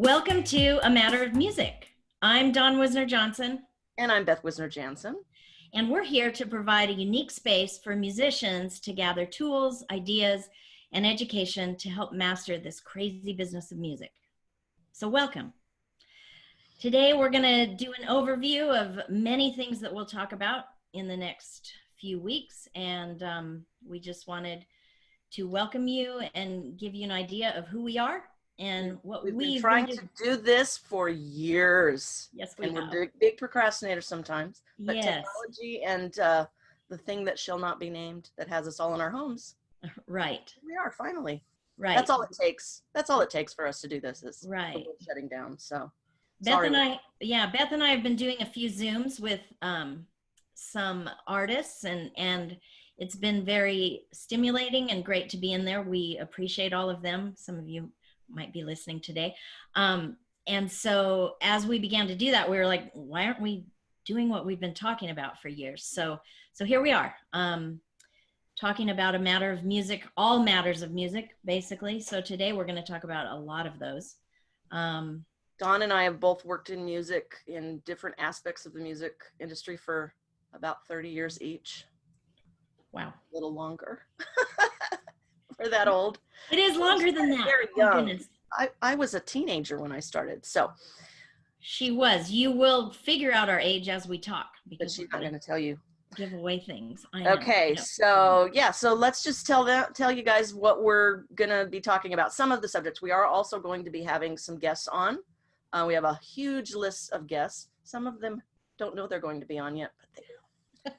Welcome to A Matter of Music. I'm Wisner-Johnson. And I'm Beth Wisner-Jahnsen. And we're here to provide a unique space for musicians to gather tools, ideas, and education to help master this crazy business of music. So welcome. Today we're going to do an overview of many things that we'll talk about in the next few weeks. And we just wanted to welcome you and give you an idea of who we are and what we've been trying to do this for years. Yes, we have. We're big procrastinators sometimes. But yes. Technology and the thing that shall not be named that has us all in our homes. Right. We are finally. Right. That's all it takes. That's all it takes for us to do this is right. Shutting down. So Beth and I have been doing a few Zooms with some artists and it's been very stimulating and great to be in there. We appreciate all of them. Some of you might be listening today. And so as we began to do that, we were like, why aren't we doing what we've been talking about for years? So here we are, talking about a matter of music, all matters of music, basically. So today we're going to talk about a lot of those. Dawn and I have both worked in music in different aspects of the music industry for about 30 years each. Wow. A little longer. We're that old. It is longer than that. Very young. I was a teenager when I started, so. She was. You will figure out our age as we talk. But she's not going to tell you. Give away things. I know. Okay, so yeah, so let's just tell you guys what we're going to be talking about. Some of the subjects. We are also going to be having some guests on. We have a huge list of guests. Some of them don't know they're going to be on yet, but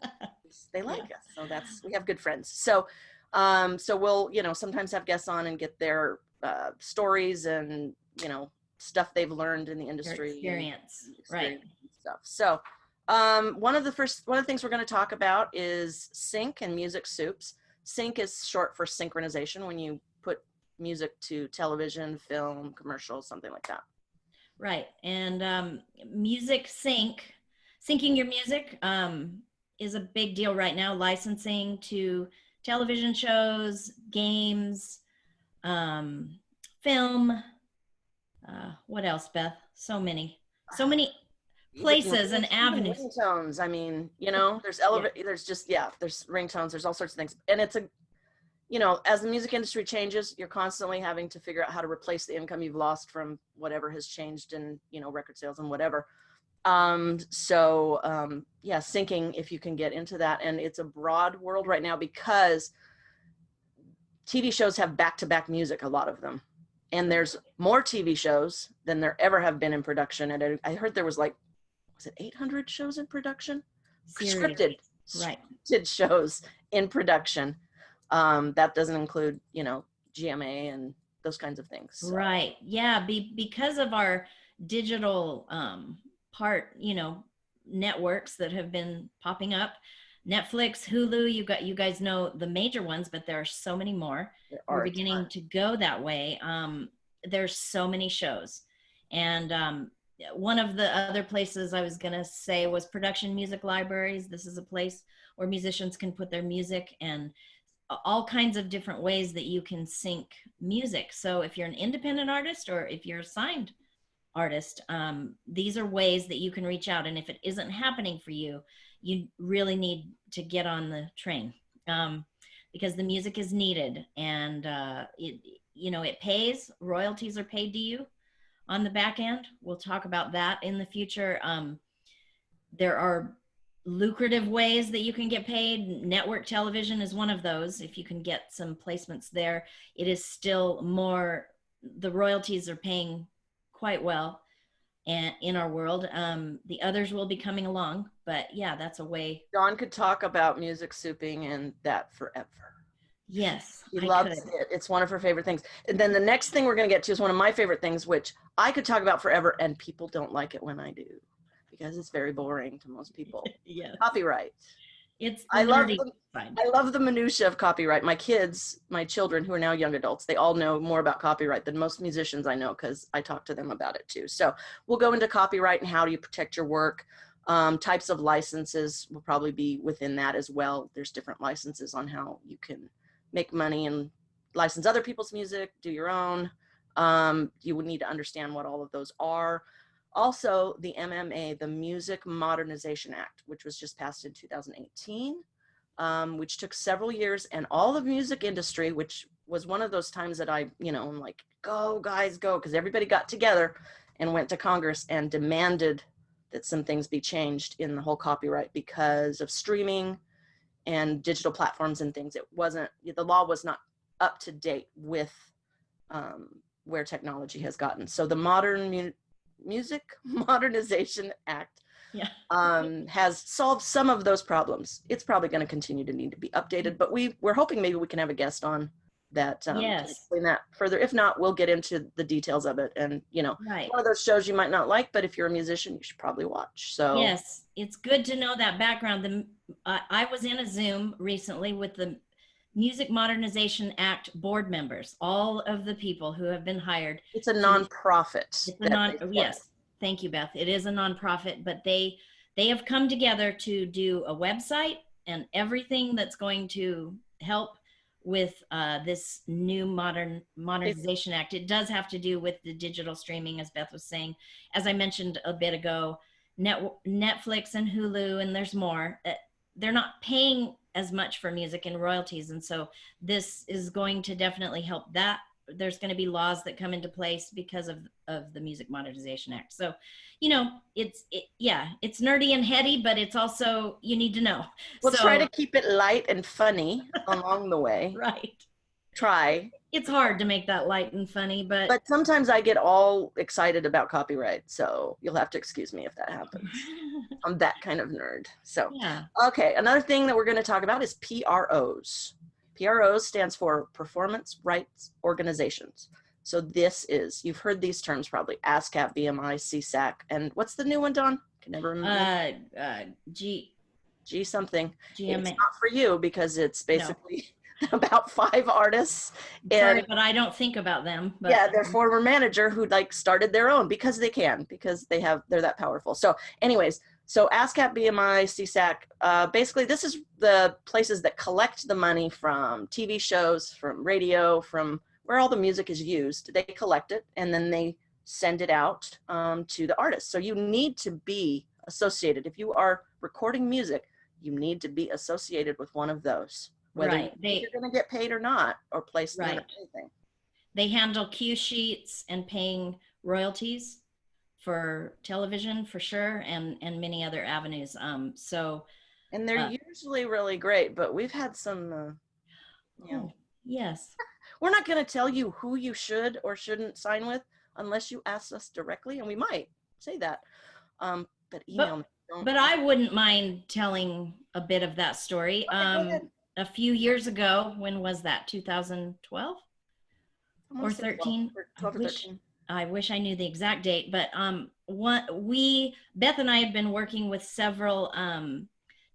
they like us. So we have good friends. So we'll, sometimes have guests on and get their stories and, stuff they've learned in the industry. Experience, right. Stuff. So one of the things we're going to talk about is sync and music soups. Sync is short for synchronization, when you put music to television, film, commercials, something like that. Right. And music syncing your music is a big deal right now. Licensing to television shows, games, film. What else, Beth? So many places and avenues. Ringtones. I mean, there's there's ringtones. There's all sorts of things, and it's as the music industry changes, you're constantly having to figure out how to replace the income you've lost from whatever has changed in record sales and whatever. Syncing, if you can get into that. And it's a broad world right now because TV shows have back-to-back music, a lot of them. And there's more TV shows than there ever have been in production. And I heard there was 800 shows in production? Seriously. Scripted shows in production. That doesn't include, GMA and those kinds of things. So. Right. Yeah. Because of our digital networks that have been popping up, Netflix, Hulu, you guys know the major ones, but there are so many more. We're beginning to go that way. There's so many shows. And one of the other places I was going to say was production music libraries. This is a place where musicians can put their music and all kinds of different ways that you can sync music. So if you're an independent artist or if you're a signed artist, these are ways that you can reach out. And if it isn't happening for you, you really need to get on the train, because the music is needed, and it pays. Royalties are paid to you on the back end. We'll talk about that in the future. There are lucrative ways that you can get paid. Network television is one of those. If you can get some placements there, it is still more, the royalties are paying quite well and in our world. The others will be coming along, but yeah, that's a way. Dawn could talk about music souping and that forever. Yes, she loves it. It's one of her favorite things. And then the next thing we're going to get to is one of my favorite things, which I could talk about forever, and people don't like it when I do because it's very boring to most people. Yes. Copyright. I love the minutia of copyright. My children who are now young adults, they all know more about copyright than most musicians I know, because I talk to them about it too. So we'll go into copyright and how do you protect your work. Types of licenses will probably be within that as well. There's different licenses on how you can make money and license other people's music, do your own. You would need to understand what all of those are. Also, the MMA, the Music Modernization Act, which was just passed in 2018, which took several years, and all the music industry, which was one of those times that I'm like, go guys, go, because everybody got together and went to Congress and demanded that some things be changed in the whole copyright because of streaming and digital platforms and things. The law was not up to date with where technology has gotten. So the Music Modernization Act has solved some of those problems. It's probably going to continue to need to be updated, but we're hoping maybe we can have a guest on that to explain that further. If not, we'll get into the details of it. And one of those shows you might not like, but if you're a musician, you should probably watch. So yes, it's good to know that background. I was in a Zoom recently with the Music Modernization Act board members, all of the people who have been hired. It's a nonprofit. Yes, thank you, Beth. It is a nonprofit, but they have come together to do a website and everything that's going to help with this new Modernization Act. It does have to do with the digital streaming, as Beth was saying. As I mentioned a bit ago, Netflix and Hulu, and there's more, they're not paying as much for music and royalties. And so this is going to definitely help that. There's going to be laws that come into place because of the Music Modernization Act. So, it's nerdy and heady, but it's also, you need to know. We'll try to keep it light and funny along the way. Right. Try. It's hard to make that light and funny, but sometimes I get all excited about copyright. So you'll have to excuse me if that happens. I'm that kind of nerd. So, yeah. Okay. Another thing that we're going to talk about is PROs. PROs stands for Performance Rights Organizations. So you've heard these terms probably: ASCAP, BMI, CSAC, and what's the new one, Dawn? Can never remember. G something. GMA. It's not for you because it's basically about 5 artists. Sorry, but I don't think about them. But yeah, their former manager who started their own because they can, because they're that powerful. So anyways, so ASCAP, BMI, CSAC, basically this is the places that collect the money from TV shows, from radio, from where all the music is used. They collect it and then they send it out to the artists. So you need to be associated. If you are recording music, you need to be associated with one of those, whether you're going to get paid or not, or placement or anything. They handle cue sheets and paying royalties for television, for sure, and many other avenues. And they're usually really great, but we've had some, yes. We're not going to tell you who you should or shouldn't sign with unless you ask us directly, and we might say that. But email me. But I wouldn't mind telling a bit of that story. A few years ago, when was that? 2012 or 13? 12 or 13. I wish I knew the exact date, but Beth and I had been working with several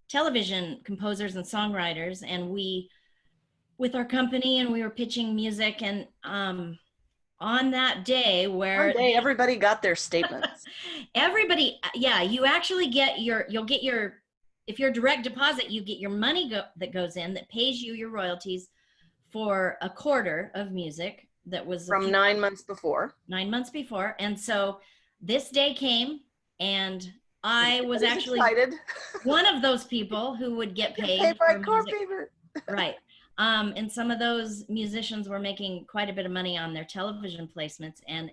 television composers and songwriters, and with our company, and we were pitching music, and on that day everybody got their statements. Everybody, you actually you'll get your, if you're direct deposit, you get your money that goes in that pays you your royalties for a quarter of music that was from 9 months before. 9 months before. And so this day came, and I was actually excited. One of those people who would get paid. Paid by core paper. Right. And some of those musicians were making quite a bit of money on their television placements, and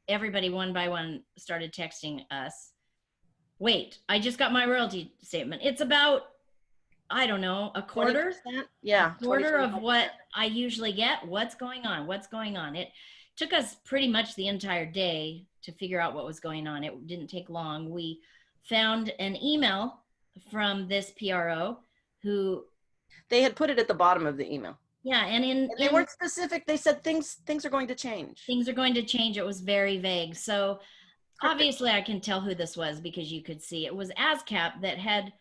everybody one by one started texting us, wait, I just got my royalty statement. It's about, I don't know, a quarter? 20%? Yeah. A quarter of what I usually get. What's going on? What's going on? It took us pretty much the entire day to figure out what was going on. It didn't take long. We found an email from this PRO who... They had put it at the bottom of the email. Yeah, and they weren't specific. They said things are going to change. Things are going to change. It was very vague. So obviously I can tell who this was because you could see it was ASCAP that had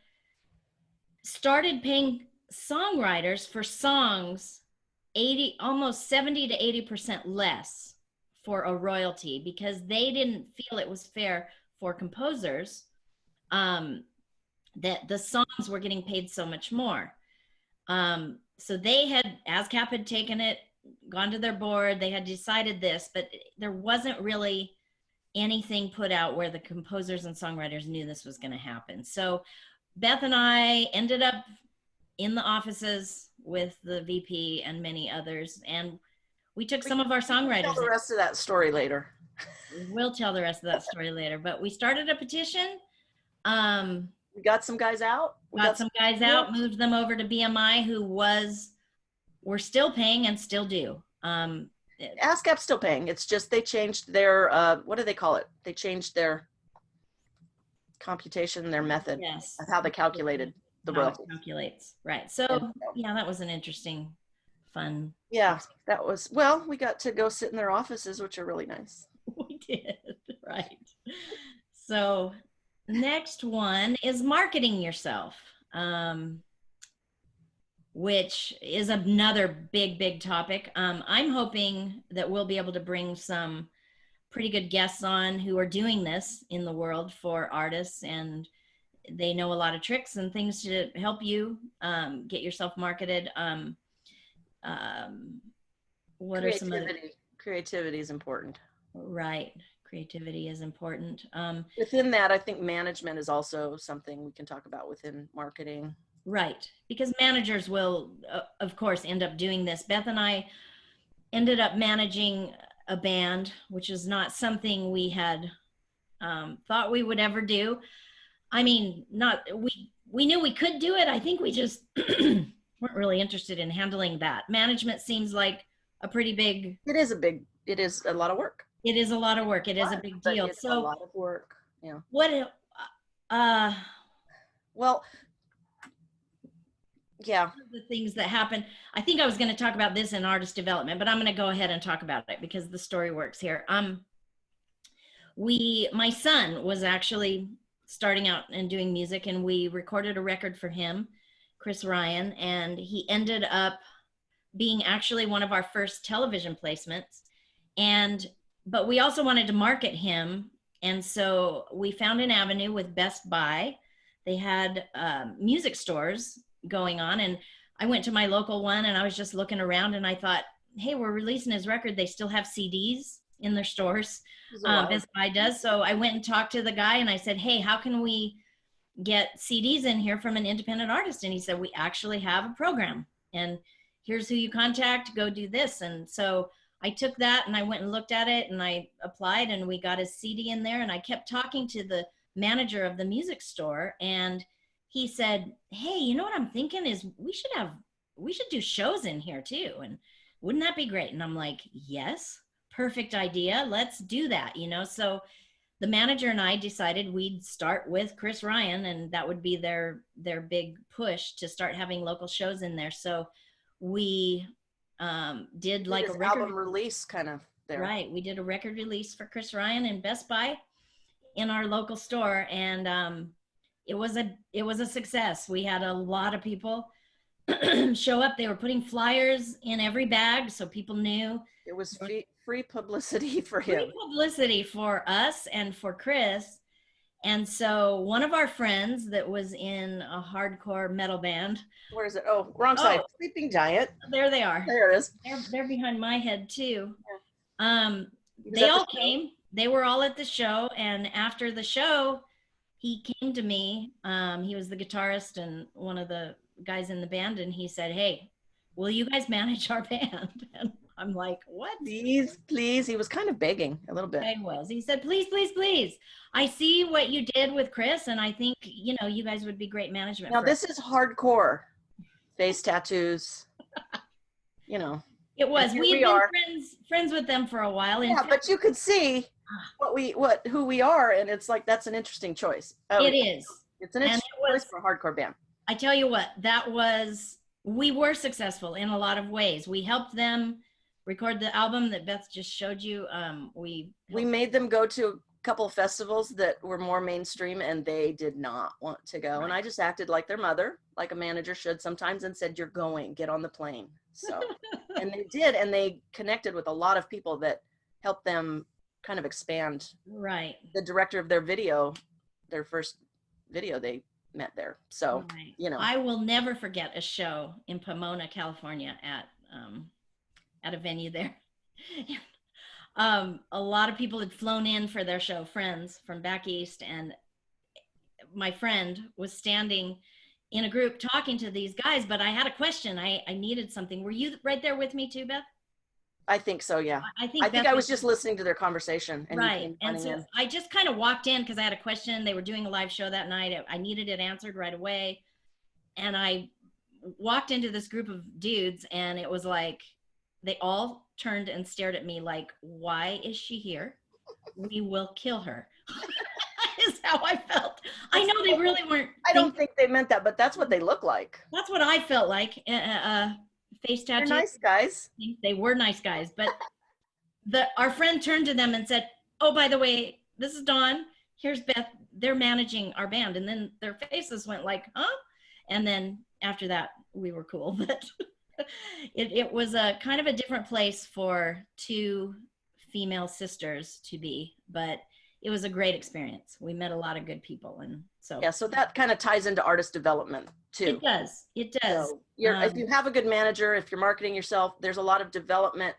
started paying songwriters for songs almost 70 to 80% less for a royalty, because they didn't feel it was fair for composers that the songs were getting paid so much more. So ASCAP had taken it, gone to their board. They had decided this, but there wasn't really anything put out where the composers and songwriters knew this was going to happen. So Beth and I ended up in the offices with the VP and many others, and we took some of our songwriters. Tell the rest of that story later. We'll tell the rest of that story later, but we started a petition. We got some guys out. Got some guys out, moved them over to BMI, who were still paying and still do. ASCAP's still paying. It's just they changed their, what do they call it? They changed their computation, their method of how they calculated the royalties. Calculates, right. So yeah, that was an interesting, fun. Yeah, that was, well, we got to go sit in their offices, which are really nice. We did, right. So next one is marketing yourself, which is another big topic. I'm hoping that we'll be able to bring some pretty good guests on who are doing this in the world for artists, and they know a lot of tricks and things to help you get yourself marketed. What are some other? Creativity is important. Right. Creativity is important. Within that, I think management is also something we can talk about within marketing. Right. Because managers will, of course, end up doing this. Beth and I ended up managing a band, which is not something we had thought we would ever do. I mean, we knew we could do it. I think we just weren't really interested in handling that. Management seems like a pretty big. It is a lot of work. It is a lot of work. It is a big deal. It's a lot of work. Yeah. What? Well, yeah. The things that happen. I think I was going to talk about this in artist development, but I'm going to go ahead and talk about it because the story works here. My son was actually starting out and doing music, and we recorded a record for him, Chris Ryan, and he ended up being actually one of our first television placements. But we also wanted to market him. And so we found an avenue with Best Buy. They had music stores going on. And I went to my local one and I was just looking around and I thought, hey, we're releasing his record. They still have CDs in their stores. Best Buy does. So I went and talked to the guy and I said, hey, how can we get CDs in here from an independent artist? And he said, we actually have a program and here's who you contact, go do this. And so I took that and I went and looked at it and I applied and we got his CD in there, and I kept talking to the manager of the music store and he said, hey, you know what I'm thinking is we should do shows in here too. And wouldn't that be great? And I'm like, yes, perfect idea. Let's do that. So the manager and I decided we'd start with Chris Ryan, and that would be their big push to start having local shows in there. So we did like a record album release kind of there. Right. We did a record release for Chris Ryan in Best Buy in our local store. And it was a success. We had a lot of people show up. They were putting flyers in every bag so people knew. It was free publicity for him. Free publicity for us and for Chris. And so one of our friends that was in a hardcore metal band. Where is it? Oh, wrong side. Sleeping Giant. There they are. There it is. They're behind my head too. Yeah. They all came. They were all at the show. And after the show, he came to me. He was the guitarist and one of the guys in the band. And he said, hey, will you guys manage our band? And I'm like, what? Please. He was kind of begging a little bit. I was. He said, please. I see what you did with Chris, and I think, you guys would be great management. Now, this is hardcore. Face tattoos. It was. We've been friends with them for a while. Yeah, but you could see who we are, and it's like, that's an interesting choice. It is. It's an interesting choice for a hardcore band. I tell you what, we were successful in a lot of ways. We helped them record the album that Beth just showed you. We made them go to a couple of festivals that were more mainstream, and they did not want to go. Right. And I just acted like their mother, like a manager should sometimes, and said, you're going, get on the plane. So, and they did, and they connected with a lot of people that helped them kind of expand. Right. The director of their first video they met there. So, right. I will never forget a show in Pomona, California at at a venue there. A lot of people had flown in for their show, friends from back east, and my friend was standing in a group talking to these guys, but I had a question. I needed something. Were you right there with me too, Beth? I think so, yeah. I I think think Beth I was was just listening to their conversation and you right. came And running so in. I just kind of walked in because I had a question. They were doing a live show that night. I needed it answered right away. And I walked into this group of dudes, and it was like they all turned and stared at me like, why is she here? We will kill her. Is how I felt. I know they really weren't. I don't think they meant that, but that's what they look like. That's what I felt like. Face They're tattoo. nice guys. They were nice guys, but our friend turned to them and said, "Oh, by the way, this is Dawn. Here's Beth. They're managing our band." And then their faces went like, "Huh?" And then after that, we were cool. But it was a kind of a different place for two female sisters to be, but it was a great experience. We met a lot of good people, and so yeah. So that kind of ties into artist development too. It does. It does. So if you have a good manager, if you're marketing yourself, there's a lot of development.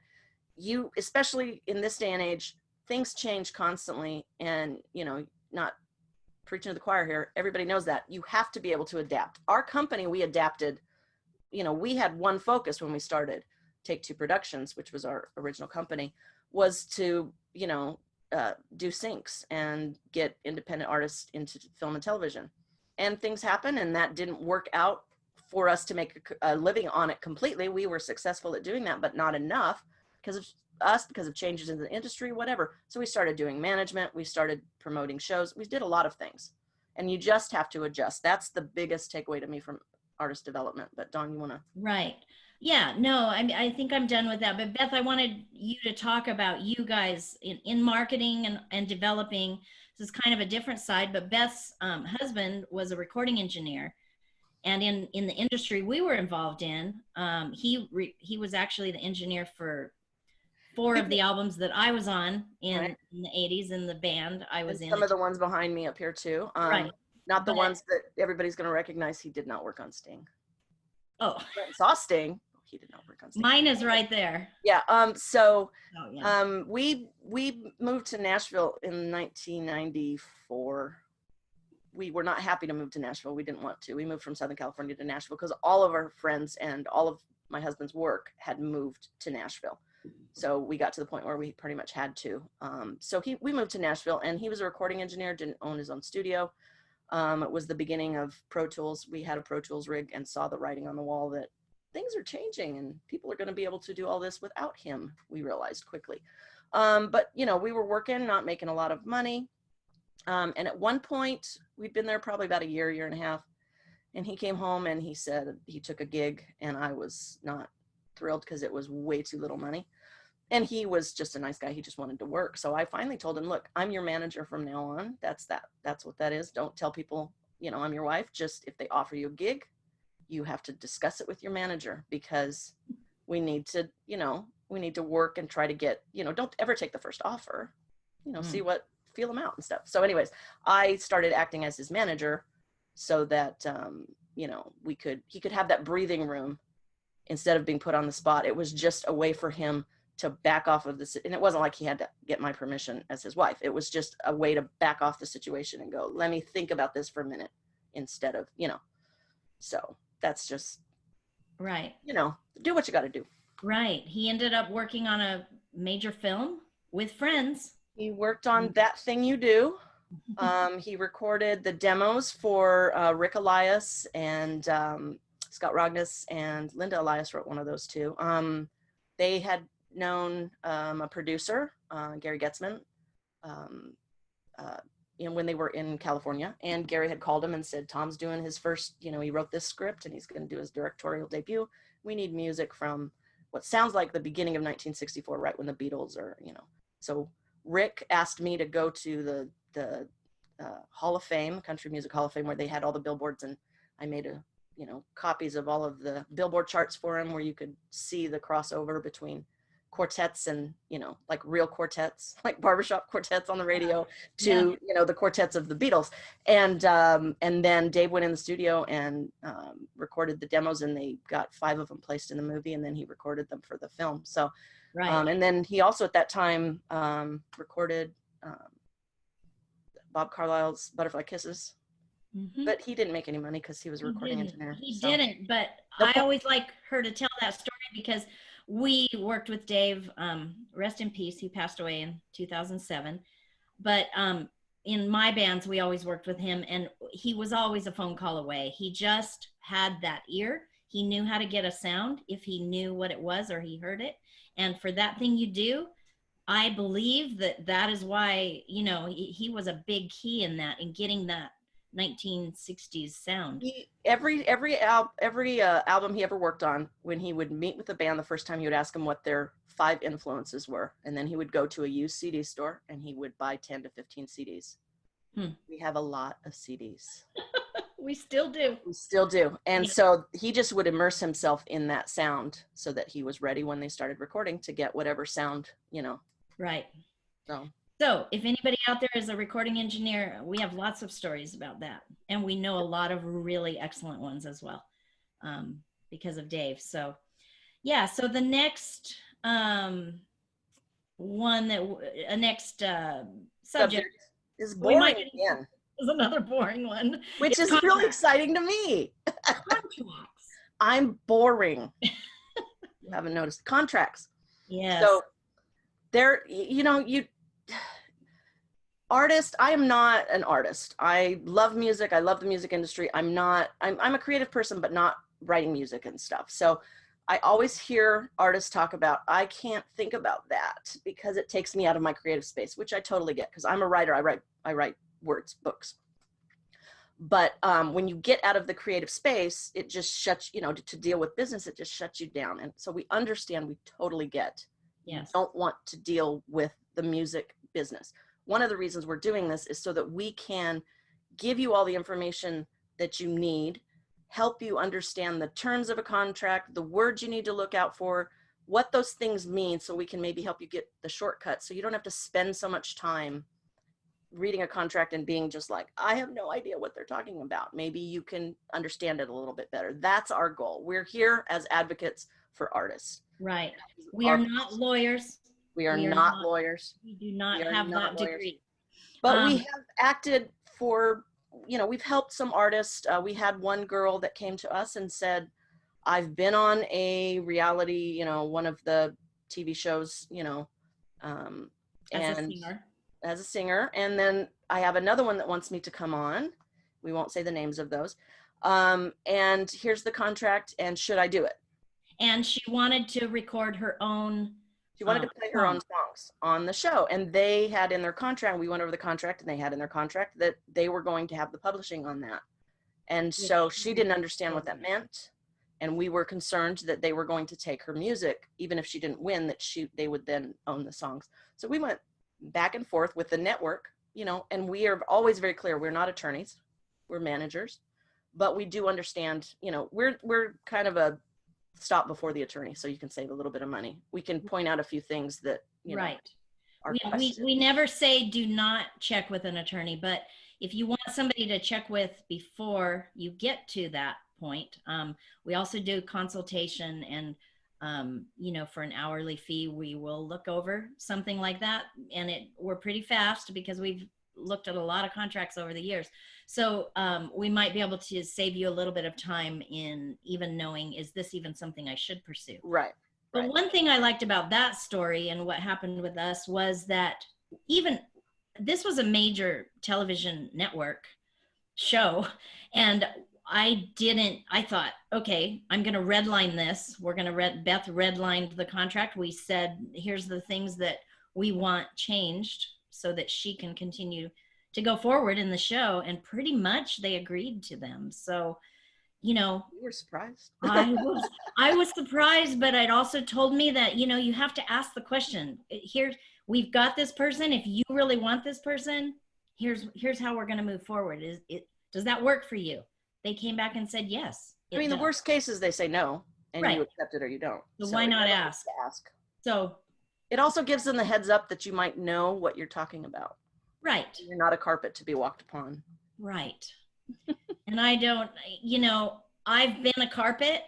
You, especially in this day and age, things change constantly, and not preaching to the choir here. Everybody knows that you have to be able to adapt. Our company, we adapted. We had one focus when we started Take Two Productions, which was our original company, was to do syncs and get independent artists into film and television. And things happen, and that didn't work out for us to make a living on it completely. We were successful at doing that, but not enough because of changes in the industry, whatever. So we started doing management. We started promoting shows. We did a lot of things, and you just have to adjust. That's the biggest takeaway to me from artist development. But Dawn, you want to? Right. Yeah, no, I think I'm done with that. But Beth, I wanted you to talk about you guys in marketing and developing. This is kind of a different side, but Beth's husband was a recording engineer. And in the industry we were involved in, he was actually the engineer for 4 of the albums that I was on in the 80s in the band I was in. Some of the ones behind me up here too. Right. Not the ones that everybody's going to recognize. He did not work on Sting. Oh. Saw Sting. He did not work on Sting. Mine is right there. Yeah. We moved to Nashville in 1994. We were not happy to move to Nashville. We didn't want to. We moved from Southern California to Nashville because all of our friends and all of my husband's work had moved to Nashville. So we got to the point where we pretty much had to. We moved to Nashville, and he was a recording engineer, didn't own his own studio. It was the beginning of Pro Tools. We had a Pro Tools rig and saw the writing on the wall that things are changing and people are going to be able to do all this without him, we realized quickly. But we were working, not making a lot of money. And at one point, we'd been there probably about a year and a half. And he came home and he said he took a gig, and I was not thrilled because it was way too little money. And he was just a nice guy. He just wanted to work. So I finally told him, look, I'm your manager from now on. That's what that is. Don't tell people, I'm your wife. Just if they offer you a gig, you have to discuss it with your manager, because we need to work and try to get, don't ever take the first offer, feel them out and stuff. So anyways, I started acting as his manager so that, he could have that breathing room instead of being put on the spot. It was just a way for him to back off of this. And it wasn't like he had to get my permission as his wife. It was just a way to back off the situation and go, let me think about this for a minute instead of, so that's just, right. Do what you got to do. Right. He ended up working on a major film with friends. He worked on That Thing You Do. He recorded the demos for Rick Elias and Scott Rogness, and Linda Elias wrote one of those too. They had known a producer, Gary Getzman, when they were in California, and Gary had called him and said, Tom's doing his first, he wrote this script and he's going to do his directorial debut. We need music from what sounds like the beginning of 1964, right when the Beatles are, So Rick asked me to go to the Hall of Fame, Country Music Hall of Fame, where they had all the billboards, and I made copies of all of the billboard charts for him, where you could see the crossover between quartets and, like real quartets, like barbershop quartets on the radio to, the quartets of the Beatles. And then Dave went in the studio and recorded the demos, and they got 5 of them placed in the movie, and then he recorded them for the film. So, and then he also at that time recorded Bob Carlyle's Butterfly Kisses. But he didn't make any money because he was recording engineer. He didn't, but I always like her to tell that story because we worked with Dave, rest in peace. He passed away in 2007. But in my bands, we always worked with him, and he was always a phone call away. He just had that ear. He knew how to get a sound if he knew what it was or he heard it. And for that thing you do, I believe that is why, he was a big key in that, in getting that 1960s sound. Every album he ever worked on, when he would meet with the band the first time, he would ask them what their 5 influences were, and then he would go to a used CD store and he would buy 10 to 15 CDs. We have a lot of CDs. We still do. And so he just would immerse himself in that sound so that he was ready when they started recording to get whatever sound, Right. So if anybody out there is a recording engineer, we have lots of stories about that. And we know a lot of really excellent ones as well, because of Dave. So yeah, so the next subject is boring again. Is another boring one. Which is really exciting to me. Contracts. I'm boring. You haven't noticed. Contracts. Yes. So there, artist, I am not an artist. I love music. I love the music industry. I'm a creative person, but not writing music and stuff. So I always hear artists talk about, I can't think about that because it takes me out of my creative space, which I totally get because I'm a writer. I write words, books. But when you get out of the creative space, it just shuts, to deal with business, it just shuts you down. And so we understand, we totally get. Yes. You don't want to deal with the music business. One of the reasons we're doing this is so that we can give you all the information that you need, help you understand the terms of a contract, the words you need to look out for, what those things mean, so we can maybe help you get the shortcut so you don't have to spend so much time reading a contract and being just like, I have no idea what they're talking about. Maybe you can understand it a little bit better. That's our goal. We're here as advocates for artists. Right. We are not lawyers. We are not lawyers. We do not have that degree. But we have acted for, we've helped some artists. We had one girl that came to us and said, I've been on a reality, one of the TV shows, as a singer. And then I have another one that wants me to come on. We won't say the names of those. And here's the contract, and should I do it? And she wanted to record her own. She wanted to play her own songs on the show. And they had in their contract, we went over the contract, and they had in their contract that they were going to have the publishing on that. And so she didn't understand what that meant. And we were concerned that they were going to take her music, even if she didn't win, that they would then own the songs. So we went back and forth with the network, and we are always very clear. We're not attorneys, we're managers, but we do understand, we're kind of a stop before the attorney, so you can save a little bit of money. We can point out a few things that, right. We never say do not check with an attorney, but if you want somebody to check with before you get to that point, we also do consultation, and for an hourly fee, we will look over something like that. And we're pretty fast because we've looked at a lot of contracts over the years. So we might be able to save you a little bit of time in even knowing, is this even something I should pursue? Right. But one thing I liked about that story and what happened with us was that this was a major television network show. And I thought, okay, I'm going to redline this. Beth redlined the contract. We said, here's the things that we want changed so that she can continue to go forward in the show. And pretty much they agreed to them. So, you were surprised. I was surprised, but it also told me that, you have to ask the question. Here, we've got this person. If you really want this person, here's how we're going to move forward. Does that work for you? They came back and said yes. The worst case is they say no, and you accept it or you don't. So why not ask? So it also gives them the heads up that you might know what you're talking about. Right. You're not a carpet to be walked upon. Right. And I don't, I've been a carpet.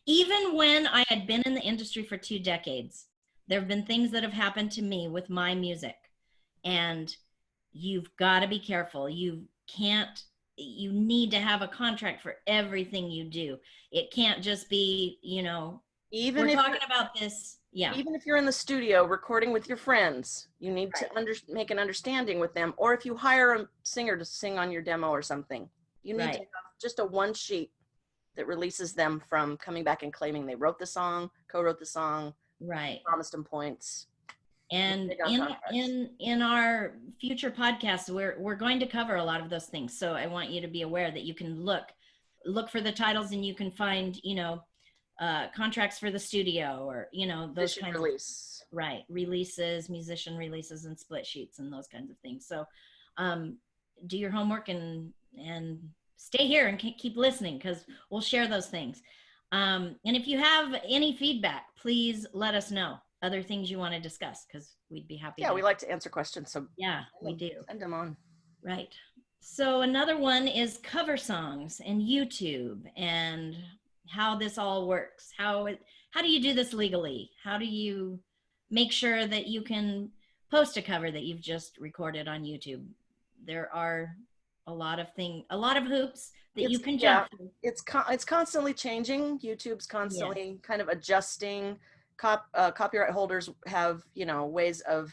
Even when I had been in the industry for 2 decades, there have been things that have happened to me with my music. And you've got to be careful. You need to have a contract for everything you do. It can't just be, even we're talking about this. Yeah. Even if you're in the studio recording with your friends, you need to make an understanding with them. Or if you hire a singer to sing on your demo or something, you need to have just a one sheet that releases them from coming back and claiming they wrote the song, co-wrote the song, right, promised them points. And in our future podcasts, we're going to cover a lot of those things. So I want you to be aware that you can look for the titles, and you can find, contracts for the studio, or, those kinds of, right, releases, musician releases, and split sheets, and those kinds of things. So do your homework and stay here and keep listening, because we'll share those things. And if you have any feedback, please let us know. Other things you want to discuss, because we'd be happy. Yeah, we like to answer questions. So yeah, we do. Send them on. Right. So another one is cover songs and YouTube, and how this all works. How do you do this legally? How do you make sure that you can post a cover that you've just recorded on YouTube? There are a lot of hoops that you can jump through. It's constantly changing. YouTube's constantly kind of adjusting. Copyright holders have, ways of,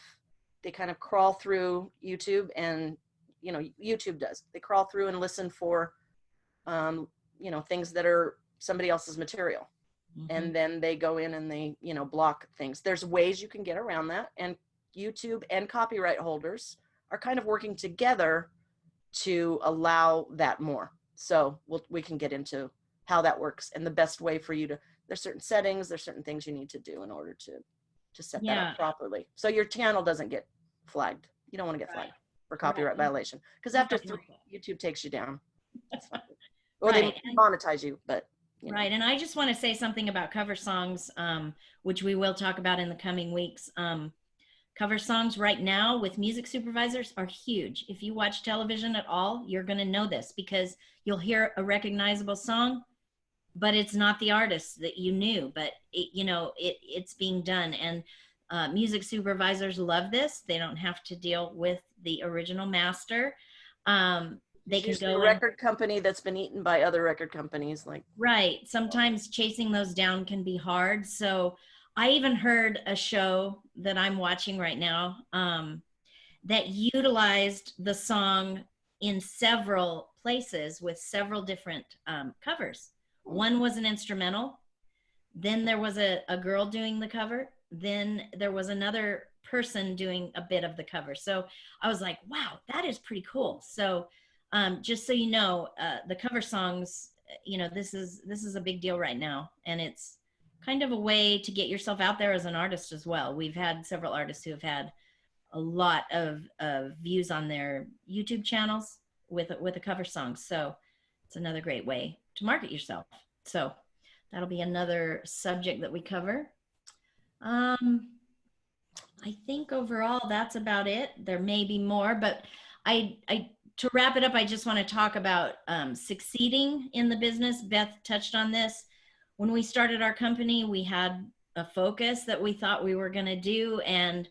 they kind of crawl through YouTube, and, YouTube does. They crawl through and listen for, things that are somebody else's material. Mm-hmm. And then they go in and they, block things. There's ways you can get around that. And YouTube and copyright holders are kind of working together to allow that more. So we can get into how that works and the best way for you to, there's certain settings, there's certain things you need to do in order to set that up properly. So your channel doesn't get flagged. You don't want to get flagged for copyright violation, because after 3, YouTube takes you down. Well, they monetize you, but. Right. And I just want to say something about cover songs, which we will talk about in the coming weeks. Cover songs right now with music supervisors are huge. If you watch television at all, you're going to know this, because you'll hear a recognizable song, but it's not the artist that you knew, but it's being done. And music supervisors love this. They don't have to deal with the original master. They can go a record company that's been eaten by other record companies. Right. Sometimes chasing those down can be hard. So I even heard a show that I'm watching right now that utilized the song in several places with several different covers. One was an instrumental. Then there was a girl doing the cover. Then there was another person doing a bit of the cover. So I was like, wow, that is pretty cool. So just so you know, the cover songs, this is a big deal right now. And it's kind of a way to get yourself out there as an artist as well. We've had several artists who have had a lot of views on their YouTube channels with a cover song. So it's another great way to market yourself. So that'll be another subject that we cover. I think overall that's about it. There may be more, but to wrap it up, I just want to talk about succeeding in the business. Beth touched on this. When we started our company, we had a focus that we thought we were going to do. And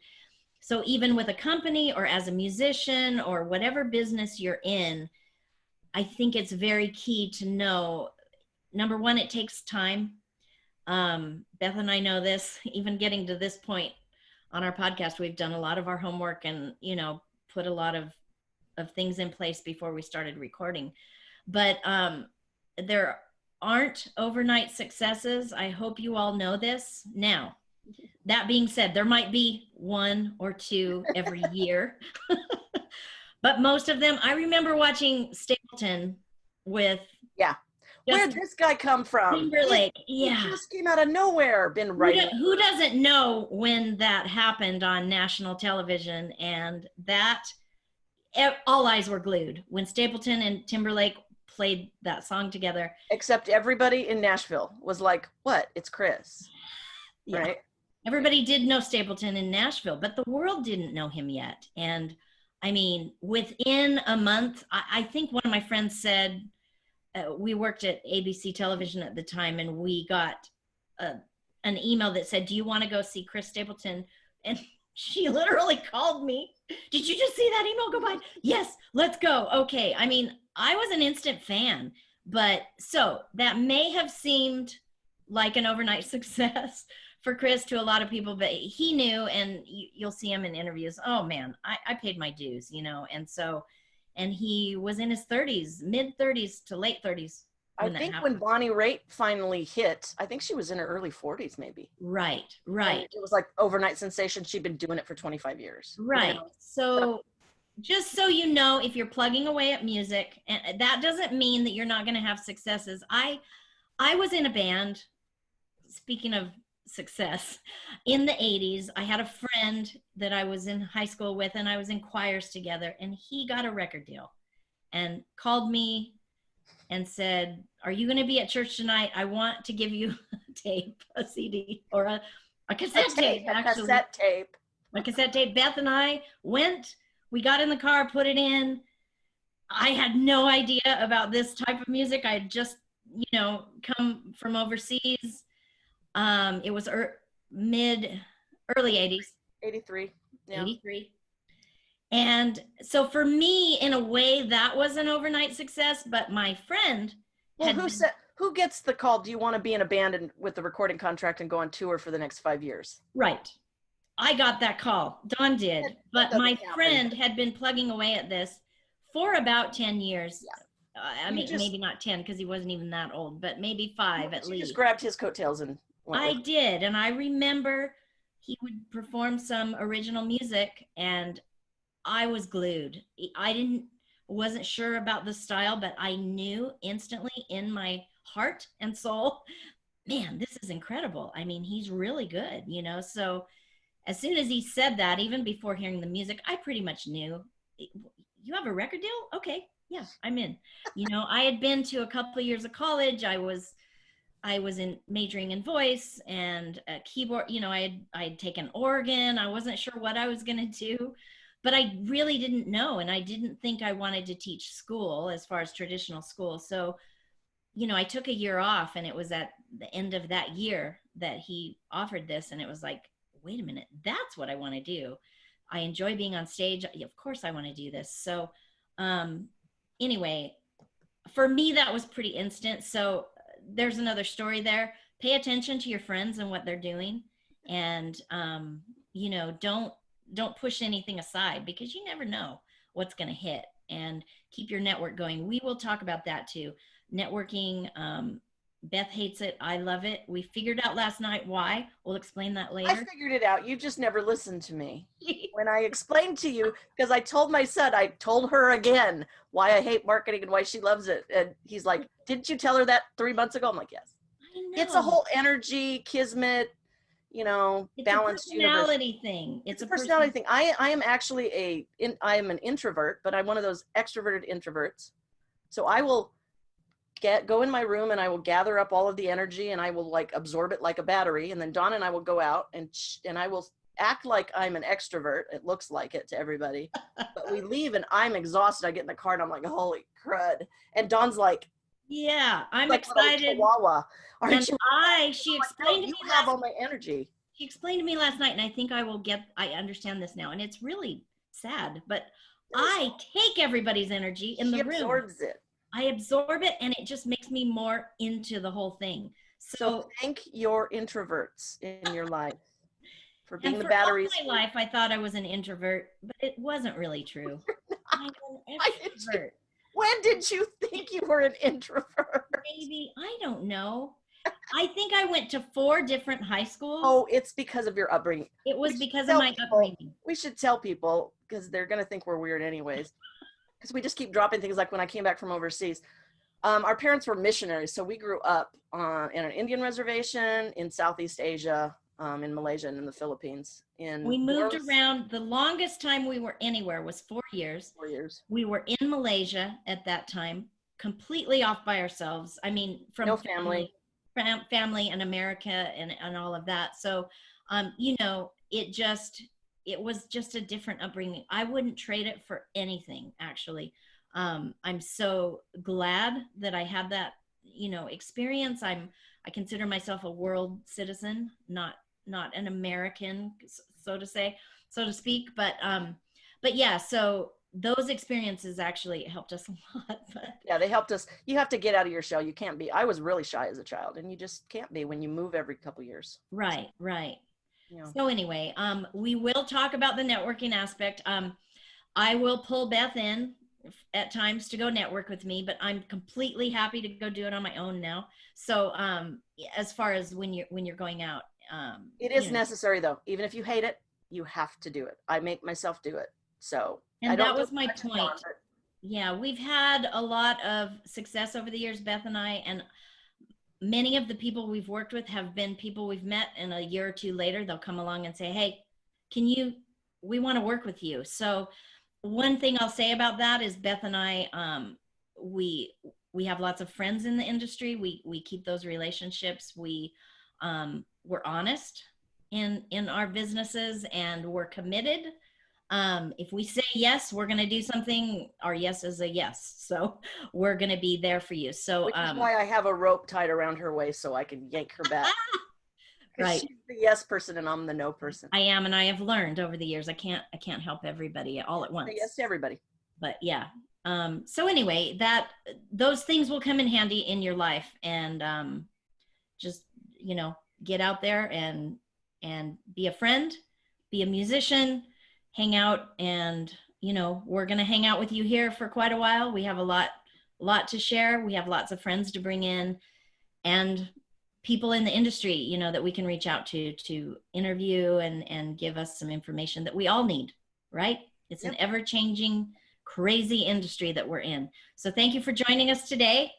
so even with a company or as a musician or whatever business you're in, I think it's very key to know, number one, it takes time. Beth and I know this. Even getting to this point on our podcast, we've done a lot of our homework and, put a lot of things in place before we started recording. But there aren't overnight successes. I hope you all know this. Now, that being said, there might be 1 or 2 every year. But most of them, I remember watching Stapleton with. Yeah. Where'd this guy come from? Timberlake. He just came out of nowhere, been writing. Who doesn't know when that happened on national television? And that, all eyes were glued when Stapleton and Timberlake played that song together. Except everybody in Nashville was like, what? It's Chris. Yeah. Right? Everybody did know Stapleton in Nashville, but the world didn't know him yet. And I mean, within a month, I think one of my friends said, we worked at ABC television at the time, and we got an email that said, do you want to go see Chris Stapleton? And she literally called me. Did you just see that email go by? Yes, let's go. Okay. I mean, I was an instant fan, but so that may have seemed like an overnight success for Chris to a lot of people, but he knew, and you'll see him in interviews. Oh man, I paid my dues, you know? And so, and he was in his 30s, mid 30s to late 30s. I think when Bonnie Raitt finally hit, I think she was in her early 40s, maybe. Right. And it was like overnight sensation. She'd been doing it for 25 years. Right. You know? So just so you know, if you're plugging away at music, and that doesn't mean that you're not going to have successes. I was in a band, speaking of success, in the 80s. I had a friend that I was in high school with, and I was in choirs together, and he got a record deal and called me and said, are you going to be at church tonight? I want to give you a tape, a CD, or a cassette tape, actually. A cassette tape. Beth and I went, we got in the car, put it in. I had no idea about this type of music. I had just, you know, come from overseas. It was early 80s. 83. Yeah. 83. And so for me, in a way, that was an overnight success, but my friend who gets the call, do you want to be in a band and with the recording contract and go on tour for the next 5 years? Right. I got that call. Dawn did. But my friend had been plugging away at this for about 10 years. Yeah. I mean, maybe not 10 because he wasn't even that old, but maybe 5 at least. You just grabbed his coattails and went I did. And I remember he would perform some original music, and I was glued. Wasn't sure about the style, but I knew instantly in my heart and soul, man, this is incredible. I mean, he's really good, you know? So as soon as he said that, even before hearing the music, I pretty much knew, you have a record deal? Okay, yeah, I'm in. You know, I had been to a couple of years of college. I was majoring in voice and keyboard. You know, I had taken organ. I wasn't sure what I was going to do. But I really didn't know, and I didn't think I wanted to teach school as far as traditional school. So, you know, I took a year off, and it was at the end of that year that he offered this, and it was like, wait a minute, that's what I want to do. I enjoy being on stage. Of course I want to do this. So anyway, for me, that was pretty instant. So there's another story there. Pay attention to your friends and what they're doing, and, you know, don't push anything aside, because you never know what's going to hit, and keep your network going. We will talk about that too. Networking. Beth hates it. I love it. We figured out last night why. We'll explain that later. I figured it out. You just never listened to me. When I explained to you, because I told my son, I told her again why I hate marketing and why she loves it. And he's like, didn't you tell her that 3 months ago? I'm like, yes. I know. It's a whole energy, kismet, you know, it's balanced universe. It's a personality thing. It's a personality thing. I am actually I am an introvert, but I'm one of those extroverted introverts. So I will go in my room and I will gather up all of the energy and I will like absorb it like a battery. And then Dawn and I will go out and I will act like I'm an extrovert. It looks like it to everybody, but we leave and I'm exhausted. I get in the car and I'm like, holy crud. And Dawn's like, yeah, I'm like excited. Chihuahua. And she explained to me you have all my energy. She explained to me last night, and I think I understand this now. And it's really sad, but I take everybody's energy in the room. She absorbs it. I absorb it, and it just makes me more into the whole thing. So thank your introverts in your life for being the batteries. All my life, I thought I was an introvert, but it wasn't really true. I'm an extrovert. When did you think you were an introvert? Maybe, I don't know. I think I went to 4 different high schools. Oh, it's because of your upbringing. It was because of my upbringing. We should tell people, because they're going to think we're weird anyways. Because we just keep dropping things like when I came back from overseas. Our parents were missionaries, so we grew up in an Indian reservation in Southeast Asia, in Malaysia and in the Philippines. We moved around. The longest time we were anywhere was 4 years. 4 years. We were in Malaysia at that time. completely off by ourselves. I mean, from no family, family and America and all of that. So, you know, it was just a different upbringing. I wouldn't trade it for anything, actually. I'm so glad that I had that, you know, experience. I consider myself a world citizen, not an American, so to speak. But yeah, so those experiences actually helped us a lot. But yeah, they helped us. You have to get out of your shell. You can't be. I was really shy as a child, and you just can't be when you move every couple years. right, right. Yeah. So anyway, we will talk about the networking aspect. I will pull Beth in at times to go network with me, but I'm completely happy to go do it on my own now. So as far as when you're going out, it is necessary though. Even if you hate it, you have to do it. I make myself do it. So and that was my point. Yeah, we've had a lot of success over the years, Beth and I, and many of the people we've worked with have been people we've met, and a year or two later they'll come along and say, hey, we want to work with you. So one thing I'll say about that is Beth and I, we have lots of friends in the industry. We keep those relationships. We're honest in our businesses, and we're committed. If we say yes, we're going to do something, our yes is a yes. So we're going to be there for you. So which is why I have a rope tied around her waist so I can yank her back. Right. She's the yes person and I'm the no person. I am, and I have learned over the years. I can't help everybody all at once. Say yes to everybody. But yeah. So anyway, those things will come in handy in your life, and just, you know, get out there and be a friend, be a musician, hang out, and, you know, we're going to hang out with you here for quite a while. We have a lot to share. We have lots of friends to bring in, and people in the industry, you know, that we can reach out to interview and give us some information that we all need, right? It's an ever-changing, crazy industry that we're in. So thank you for joining us today.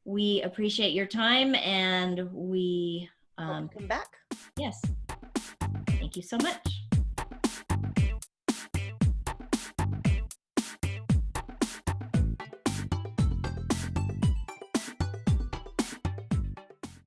We appreciate your time, and we come back. Yes. Thank you so much.